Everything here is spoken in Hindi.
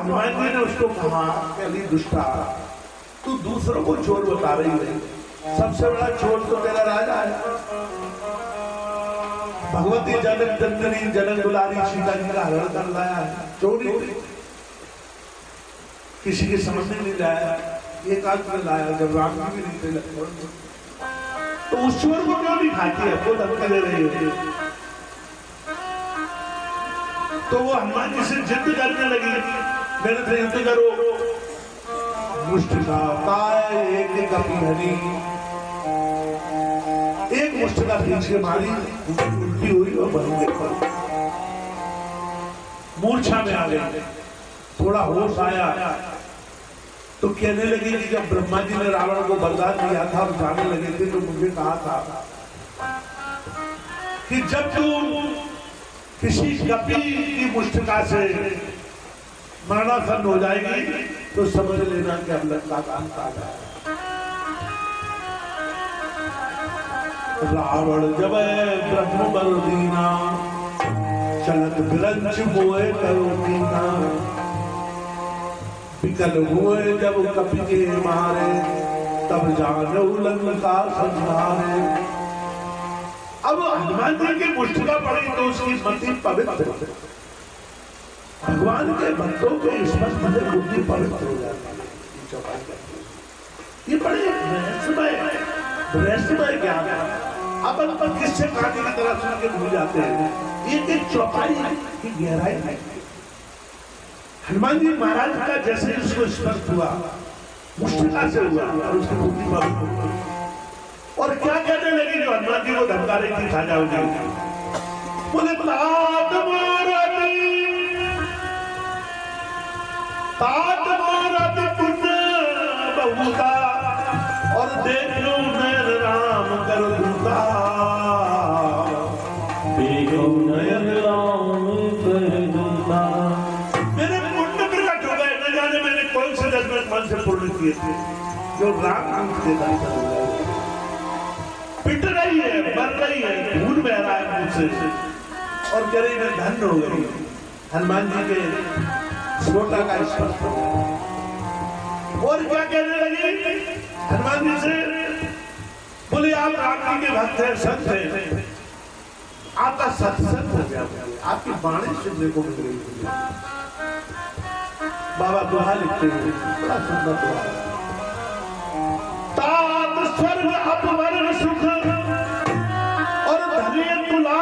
हनुमान जी ने उसको कहा कि अली दुष्टा, तू दूसरों को चोर बता रही है, सबसे बड़ा चोर तो तेरा राजा है। भगवती जनक जननी जनक दुलारी सीता जी का हरण कर लाया है, चोरी किसी के समझ में नहीं लाया, एक आदमी लाया जब राम जी भी नहीं थे, तो उस चोर को क्यों नहीं खाती है, वो धमकी दे रही है। तो वो हनुमान जी से जिद करने लगी, मेरे से युद्ध करो। मुष्टिका एक हरी, एक मुष्टिका पीछे मारी, उल्टी हुई और बन गई, मूर्छा में आ गई। थोड़ा होश आया तो कहने लगी कि जब ब्रह्मा जी ने रावण को वरदान दिया था और जाने लगे थे तो मुझे कहा था कि जब तू किसी कपी की मुष्टिका से मरणासन हो जाएगी तो समझ लेना कि अब लड़का का अंत आ गया। रावण जब ब्रह्म बल दीना, चलत बिरंच मोए करो दीना, विकल हुए जब कपि के मारे, तब जानो लंका संहारे। अब हनुमान जी की मुष्टिका पड़ी तो उसकी मति पवित्र, भगवान के भक्तों के स्पर्श में बुद्धि पवित्र हो जाती है। ये बड़े रहस्यमय ज्ञान है। अपन किससे कहानी की तरह सुन के भूल जाते हैं, ये एक चौपाई की गहराई है। हनुमान जी महाराज का जैसे उसको स्पर्श हुआ, मुष्टिका से हुआ और उसकी बुद्धि पवित्र हो गई। और क्या कहने लगी जो हनुमान जी को धमका रही थी, खा जाओगे, बोले तात मारत पुण्य बहुता, और देख लो नयन राम कर दूता, देखो नयन राम कर दूता। मेरे पुण्य प्रकट हो गए, न जाने मैंने कौन से जन्म मन से पूर्ण किए थे जो राम रूप देता है। पिट रही है, मर रही है, खून बह रहा है मुझसे, और कह रही मैं धन्य हो गई। हनुमान जी के छोटा का स्पर्श। और क्या कहने लगी हनुमान जी से, बोले आप राम जी के भक्त हैं, संत हैं, आपका सत्संग हो गया, आपकी वाणी सुनने को मिल रही है। बाबा दोहा लिखते हैं, बड़ा सुंदर दोहा, तात स्वर्ग अपवर्ण सुख और धन्य तुला